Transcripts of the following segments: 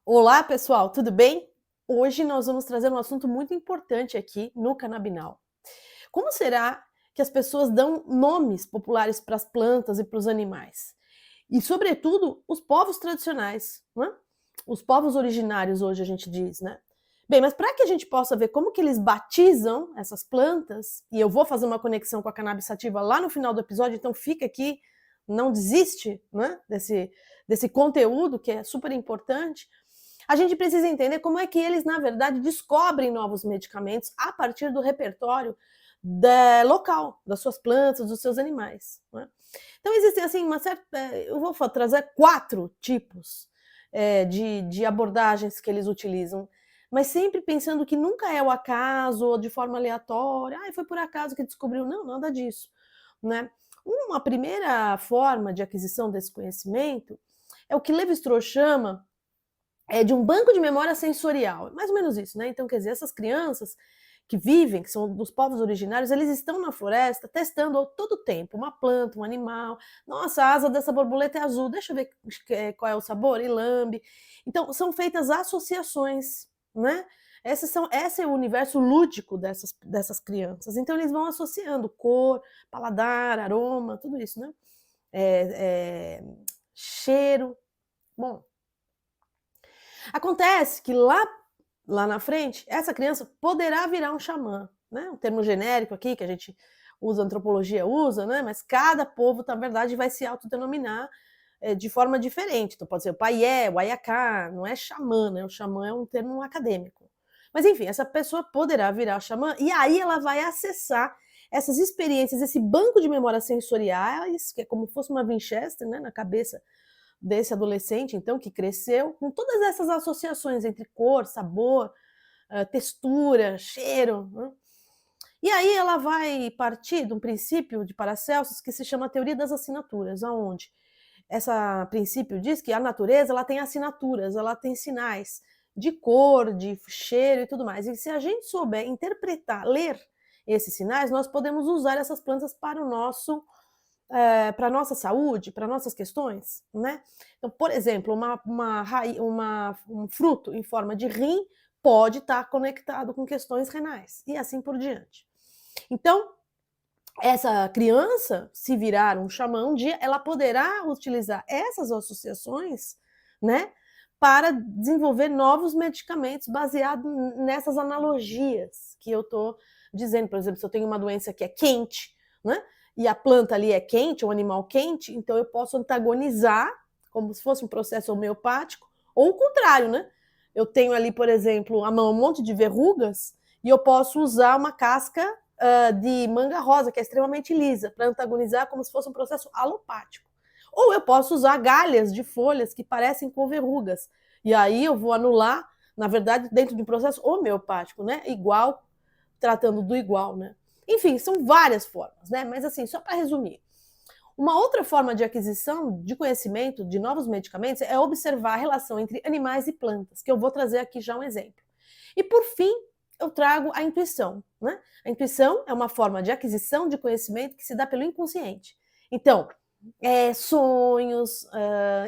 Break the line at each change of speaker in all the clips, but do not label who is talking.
Olá, pessoal, tudo bem? Hoje nós vamos trazer um assunto muito importante aqui no Canabinal. Como será que as pessoas dão nomes populares para as plantas e para os animais? E, sobretudo, os povos tradicionais, né? Os povos originários, hoje a gente diz, né? Bem, mas para que a gente possa ver como que eles batizam essas plantas, e eu vou fazer uma conexão com a cannabis sativa lá no final do episódio, então fica aqui, não desiste, né, desse conteúdo que é super importante. A gente precisa entender como é que eles, na verdade, descobrem novos medicamentos a partir do repertório local, das suas plantas, dos seus animais, né? Então existem assim uma certa, eu vou trazer 4 tipos, de abordagens que eles utilizam, mas sempre pensando que nunca é o acaso ou de forma aleatória, "Ai, foi por acaso que descobriu", não, nada disso, né. Uma primeira forma de aquisição desse conhecimento é o que Levi-Strauss chama de um banco de memória sensorial, mais ou menos isso, né. Então, quer dizer, essas crianças que vivem, que são dos povos originários, eles estão na floresta testando a todo tempo uma planta, um animal. "Nossa, a asa dessa borboleta é azul, deixa eu ver qual é o sabor", e lambe. Então, são feitas associações, né. Esse é o universo lúdico dessas crianças. Então eles vão associando cor, paladar, aroma, tudo isso, né. Cheiro. Bom, acontece que lá na frente, essa criança poderá virar um xamã, né, um termo genérico aqui que a gente usa, a antropologia usa, né, mas cada povo, na verdade, vai se autodenominar, de forma diferente. Então pode ser o paié, o aiacá, não é xamã, né, o xamã é um termo acadêmico. Mas enfim, essa pessoa poderá virar xamã, e aí ela vai acessar essas experiências, esse banco de memórias sensoriais, que é como se fosse uma Winchester, né, na cabeça desse adolescente, então, que cresceu com todas essas associações entre cor, sabor, textura, cheiro, né. E aí ela vai partir de um princípio de Paracelsus que se chama a teoria das assinaturas, aonde esse princípio diz que a natureza ela tem assinaturas, ela tem sinais de cor, de cheiro e tudo mais. E se a gente souber interpretar, ler esses sinais, nós podemos usar essas plantas para o nosso para a nossa saúde, para nossas questões, né. Então, por exemplo, um fruto em forma de rim pode estar conectado com questões renais, e assim por diante. Então, essa criança, se virar um xamã um dia, ela poderá utilizar essas associações, né, para desenvolver novos medicamentos baseado nessas analogias que eu estou dizendo. Por exemplo, se eu tenho uma doença que é quente, né, e a planta ali é quente, um animal quente, então eu posso antagonizar, como se fosse um processo homeopático, ou o contrário, né. Eu tenho ali, por exemplo, a mão um monte de verrugas, e eu posso usar uma casca de manga rosa, que é extremamente lisa, para antagonizar como se fosse um processo alopático. Ou eu posso usar galhas de folhas que parecem com verrugas, e aí eu vou anular, na verdade, dentro de um processo homeopático, né? Igual, tratando do igual, né? Enfim, são várias formas, né? Mas assim, só para resumir. Uma outra forma de aquisição de conhecimento de novos medicamentos é observar a relação entre animais e plantas, que eu vou trazer aqui já um exemplo. E por fim, eu trago a intuição, né? A intuição é uma forma de aquisição de conhecimento que se dá pelo inconsciente. Então, sonhos,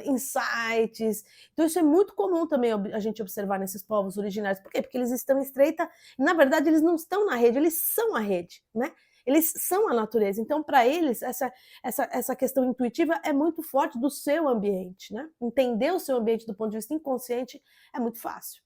insights. Então, isso é muito comum também a gente observar nesses povos originários. Por quê? Porque eles estão em estreita. Na verdade, eles não estão na rede, eles são a rede, né? Eles são a natureza. Então, para eles, essa questão intuitiva é muito forte do seu ambiente, né? Entender o seu ambiente do ponto de vista inconsciente é muito fácil.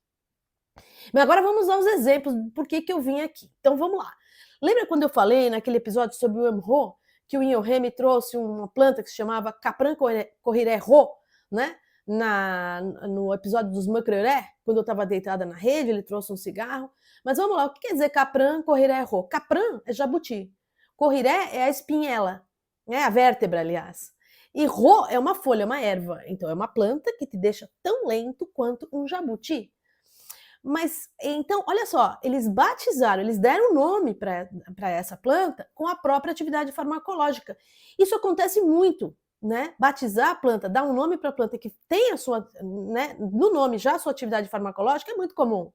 Mas agora vamos aos exemplos do porquê que eu vim aqui. Então vamos lá. Lembra quando eu falei naquele episódio sobre o Emho, que o Inhohe me trouxe uma planta que se chamava Capran corriré ro, né? No episódio dos Macreré, quando eu estava deitada na rede, ele trouxe um cigarro. Mas vamos lá, o que quer dizer Capran corriré ro? Capran é jabuti. Corriré é a espinhela, né? A vértebra, aliás. E ro é uma folha, uma erva. Então é uma planta que te deixa tão lento quanto um jabuti. Mas então, olha só, eles batizaram, eles deram nome para essa planta com a própria atividade farmacológica. Isso acontece muito, né? Batizar a planta, dar um nome para a planta que tem a sua, né, no nome já a sua atividade farmacológica é muito comum.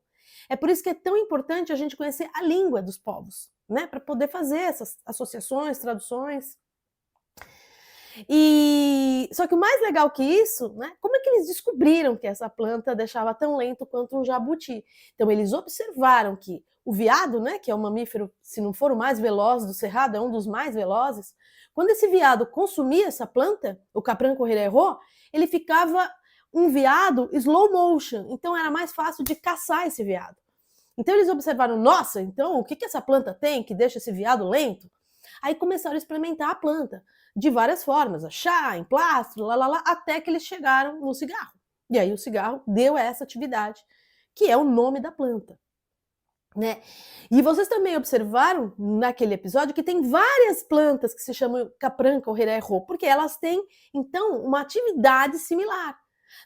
É por isso que é tão importante a gente conhecer a língua dos povos, né? Para poder fazer essas associações, traduções. E só que o mais legal que isso, né, como é que eles descobriram que essa planta deixava tão lento quanto um jabuti? Então eles observaram que o veado, né, que é o mamífero, se não for o mais veloz do cerrado, é um dos mais velozes, quando esse veado consumia essa planta, o capran correirão, ele ficava um veado slow motion, então era mais fácil de caçar esse veado. Então eles observaram, nossa, então o que que essa planta tem que deixa esse veado lento? Aí começaram a experimentar a planta de várias formas, chá, em plástico, até que eles chegaram no cigarro. E aí o cigarro deu essa atividade, que é o nome da planta. Né? E vocês também observaram naquele episódio que tem várias plantas que se chamam capranca ou hererro, porque elas têm, então, uma atividade similar.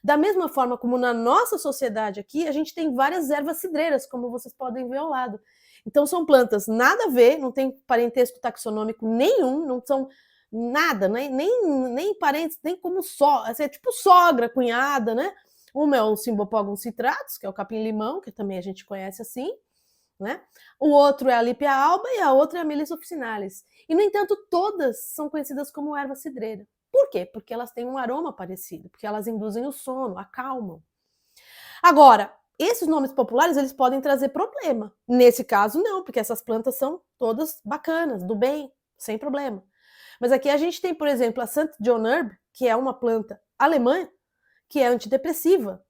Da mesma forma como na nossa sociedade aqui, a gente tem várias ervas cidreiras, como vocês podem ver ao lado. Então, são plantas nada a ver, não tem parentesco taxonômico nenhum, não são nada, né? nem parentes, nem como só, assim, é tipo sogra, cunhada, né? Uma é o Cymbopogon citratus, que é o capim-limão, que também a gente conhece assim, né? O outro é a Lípia alba e a outra é a Melissa officinalis. E, no entanto, todas são conhecidas como erva cidreira. Por quê? Porque elas têm um aroma parecido, porque elas induzem o sono, acalmam. Agora, esses nomes populares, eles podem trazer problema. Nesse caso, não, porque essas plantas são todas bacanas, do bem, sem problema. Mas aqui a gente tem, por exemplo, a St. John Herb, que é uma planta alemã, que é antidepressiva.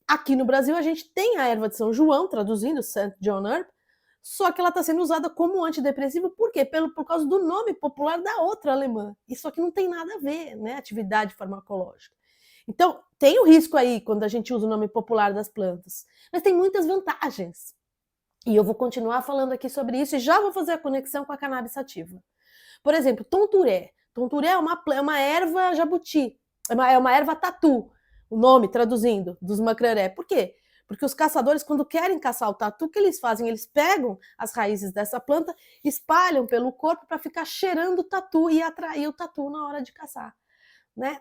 Aqui no Brasil a gente tem a erva de São João, traduzindo St. John Herb, só que ela está sendo usada como antidepressivo, por quê? Por causa do nome popular da outra alemã. Isso aqui não tem nada a ver, né? Atividade farmacológica. Então, tem o risco aí quando a gente usa o nome popular das plantas, mas tem muitas vantagens. E eu vou continuar falando aqui sobre isso e já vou fazer a conexão com a cannabis sativa. Por exemplo, tonturé. Tonturé é uma erva jabuti, é uma erva tatu, o nome traduzindo, dos macraré. Por quê? Porque os caçadores, quando querem caçar o tatu, o que eles fazem? Eles pegam as raízes dessa planta, espalham pelo corpo para ficar cheirando o tatu e atrair o tatu na hora de caçar, né?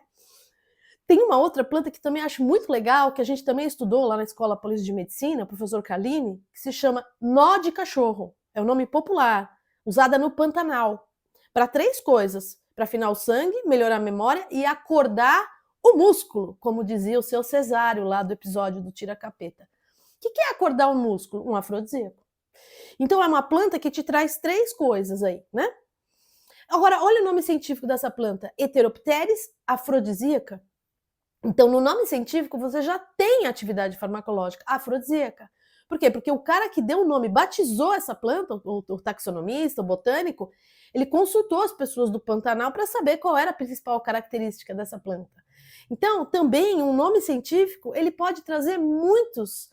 Tem uma outra planta que também acho muito legal, que a gente também estudou lá na Escola Paulista de Medicina, o professor Carlini, que se chama nó de cachorro. É o nome popular, usada no Pantanal, para 3 coisas: para afinar o sangue, melhorar a memória e acordar o músculo, como dizia o seu Cesário lá do episódio do Tira Capeta. O que é acordar o músculo? Um afrodisíaco. Então é uma planta que te traz 3 coisas aí, né? Agora, olha o nome científico dessa planta: Heteropteris afrodisíaca. Então, no nome científico, você já tem atividade farmacológica afrodisíaca. Por quê? Porque o cara que deu o nome, batizou essa planta, o taxonomista, o botânico, ele consultou as pessoas do Pantanal para saber qual era a principal característica dessa planta. Então, também, um nome científico, ele pode trazer muitas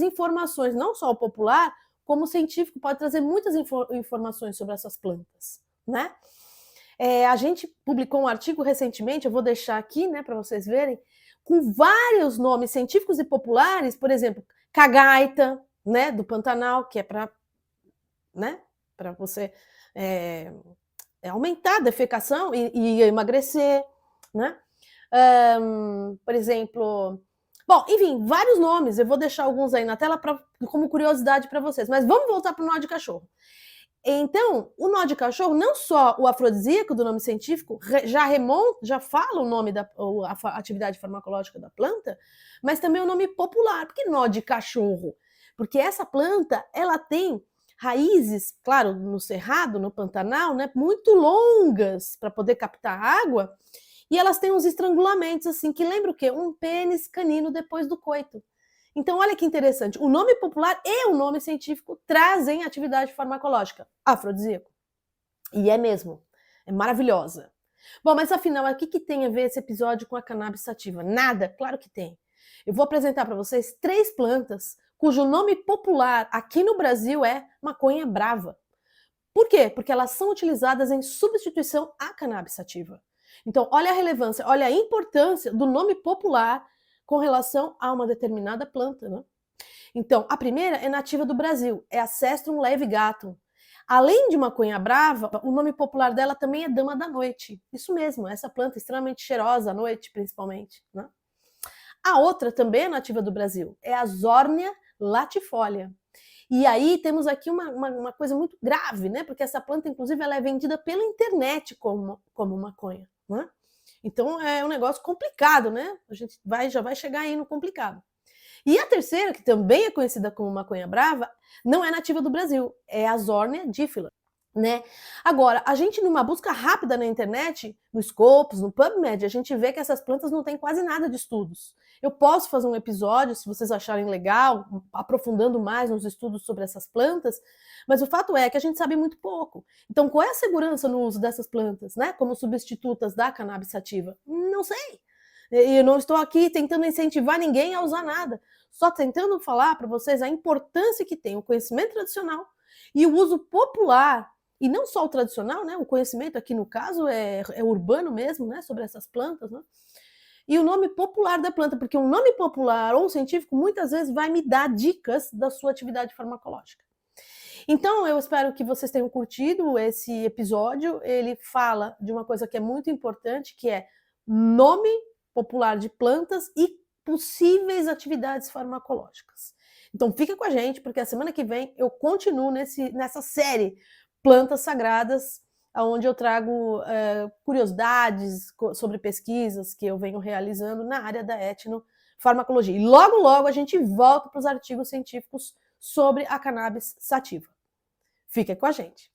informações, não só o popular, como o científico pode trazer muitas informações sobre essas plantas, né? A gente publicou um artigo recentemente, eu vou deixar aqui, né, para vocês verem, com vários nomes científicos e populares, por exemplo, cagaita, né, do Pantanal, que é para, né, para você aumentar a defecação e emagrecer, né? Por exemplo, bom, enfim, vários nomes, eu vou deixar alguns aí na tela como curiosidade para vocês, mas vamos voltar para o nó de cachorro. Então, o nó de cachorro, não só o afrodisíaco do nome científico, já fala o nome a atividade farmacológica da planta, mas também o nome popular. Por que nó de cachorro? Porque essa planta, ela tem raízes, claro, no cerrado, no Pantanal, né, muito longas para poder captar água, e elas têm uns estrangulamentos assim, que lembra o quê? Um pênis canino depois do coito. Então, olha que interessante, o nome popular e o nome científico trazem atividade farmacológica, afrodisíaco. E é mesmo, é maravilhosa. Bom, mas afinal, o que tem a ver esse episódio com a cannabis sativa? Nada, claro que tem. Eu vou apresentar para vocês 3 plantas cujo nome popular aqui no Brasil é maconha brava. Por quê? Porque elas são utilizadas em substituição à cannabis sativa. Então, olha a relevância, olha a importância do nome popular com relação a uma determinada planta, né? Então, a primeira é nativa do Brasil, é a Cestrum levigatum. Além de maconha brava, o nome popular dela também é dama da noite. Isso mesmo, essa planta extremamente cheirosa à noite, principalmente, né? A outra também é nativa do Brasil, é a Zornia latifolia. E aí temos aqui uma coisa muito grave, né? Porque essa planta, inclusive, ela é vendida pela internet como maconha, né? Então é um negócio complicado, né? A gente já vai chegar aí no complicado. E a terceira, que também é conhecida como maconha brava, não é nativa do Brasil, é a Zornia diffila, né? Agora, a gente numa busca rápida na internet, no Scopus, no PubMed, a gente vê que essas plantas não têm quase nada de estudos. Eu posso fazer um episódio, se vocês acharem legal, aprofundando mais nos estudos sobre essas plantas, mas o fato é que a gente sabe muito pouco. Então, qual é a segurança no uso dessas plantas, né? Como substitutas da cannabis sativa? Não sei. E eu não estou aqui tentando incentivar ninguém a usar nada, só tentando falar para vocês a importância que tem o conhecimento tradicional e o uso popular, e não só o tradicional, né? O conhecimento aqui no caso é urbano mesmo, né? Sobre essas plantas, né? E o nome popular da planta, porque um nome popular ou científico muitas vezes vai me dar dicas da sua atividade farmacológica. Então, eu espero que vocês tenham curtido esse episódio. Ele fala de uma coisa que é muito importante, que é nome popular de plantas e possíveis atividades farmacológicas. Então, fica com a gente, porque a semana que vem eu continuo nessa série Plantas Sagradas, onde eu trago curiosidades sobre pesquisas que eu venho realizando na área da etnofarmacologia. E logo, logo a gente volta para os artigos científicos sobre a cannabis sativa. Fica com a gente.